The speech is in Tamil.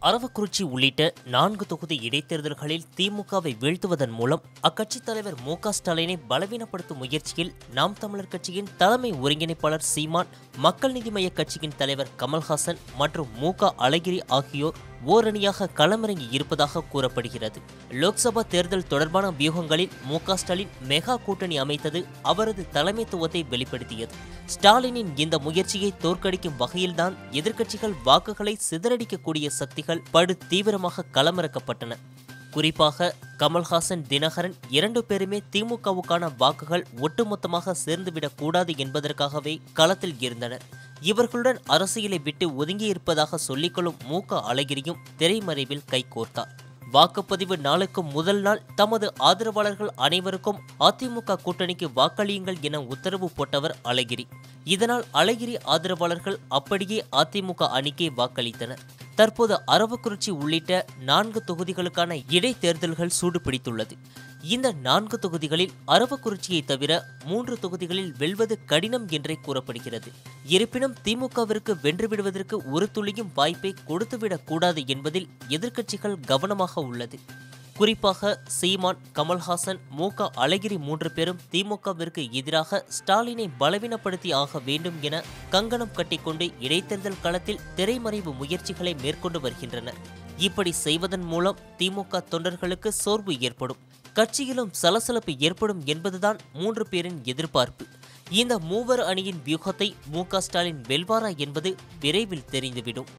அரவக்குறிச்சி உள்ளிட்ட 4 தொகுதி இடைத்தேர்தல்களில் திமுகவை வீழ்த்துவதன் மூலம் அக்கட்சித் தலைவர் மு.க.ஸ்டாலினை பலவீனப்படுத்தும் முயற்சியில் நாம் தமிழர் கட்சியின் தலைமை ஒருங்கிணைப்பாளர் சீமான், மக்கள் நீதி மய்ய கட்சியின் தலைவர் கமல்ஹாசன் மற்றும் மு.க.அழகிரி ஆகியோர் ஓரணியாக களமிறங்கி இருப்பதாக கூறப்படுகிறது. லோக்சபா தேர்தல் தொடர்பான வியூகங்களில் மு.க.ஸ்டாலின் மெகா கூட்டணி அமைத்தது அவரது தலைமைத்துவத்தை வெளிப்படுத்தியது. ஸ்டாலினின் இந்த முயற்சியை தோற்கடிக்கும் வகையில்தான் எதிர்க்கட்சிகள் வாக்குகளை சிதறடிக்கக்கூடிய சக்திகள் படு தீவிரமாக களமிறக்கப்பட்டன. குறிப்பாக கமல்ஹாசன், தினகரன் 2 பேருமே திமுகவுக்கான வாக்குகள் ஒட்டுமொத்தமாக சேர்ந்துவிடக் கூடாது என்பதற்காகவே களத்தில் இருந்தனர். இவர்களுடன் அரசியலை விட்டு ஒதுங்கியிருப்பதாக சொல்லிக்கொள்ளும் மு.க.அழகிரியும் திரைமறைவில் கைகோர்த்தார். வாக்குப்பதிவு நாளுக்கு முதல் நாள் தமது ஆதரவாளர்கள் அனைவருக்கும் அதிமுக கூட்டணிக்கு வாக்களியுங்கள் என உத்தரவு போட்டவர் அழகிரி. இதனால் அழகிரி ஆதரவாளர்கள் அப்படியே அதிமுக அணிக்கே வாக்களித்தனர். தற்போது அரவக்குறிச்சி உள்ளிட்ட 4 தொகுதிகளுக்கான இடைத்தேர்தல்கள் சூடுபிடித்துள்ளது. இந்த 4 தொகுதிகளில் அரவக்குறிச்சியை தவிர 3 தொகுதிகளில் வெல்வது கடினம் என்றே கூறப்படுகிறது. இருப்பினும் திமுகவிற்கு வென்றுவிடுவதற்கு ஒரு துளியும் வாய்ப்பை கொடுத்துவிடக் கூடாது என்பதில் எதிர்க்கட்சிகள் கவனமாக உள்ளது. குறிப்பாக சீமான், கமல்ஹாசன், மு.க.அழகிரி 3 பேரும் திமுகவிற்கு எதிராக ஸ்டாலினை பலவீனப்படுத்தி ஆக வேண்டும் என கங்கணம் கட்டிக்கொண்டு இடைத்தேர்தல் களத்தில் திரைமறைவு முயற்சிகளை மேற்கொண்டு வருகின்றனர். இப்படி செய்வதன் மூலம் திமுக தொண்டர்களுக்கு சோர்வு ஏற்படும், கட்சியிலும் சலசலப்பு ஏற்படும் என்பதுதான் 3 பேரின் எதிர்பார்ப்பு. இந்த மூவர் அணியின் வியூகத்தை மு.க.ஸ்டாலின் வெல்வாரா என்பது விரைவில் தெரிந்துவிடும்.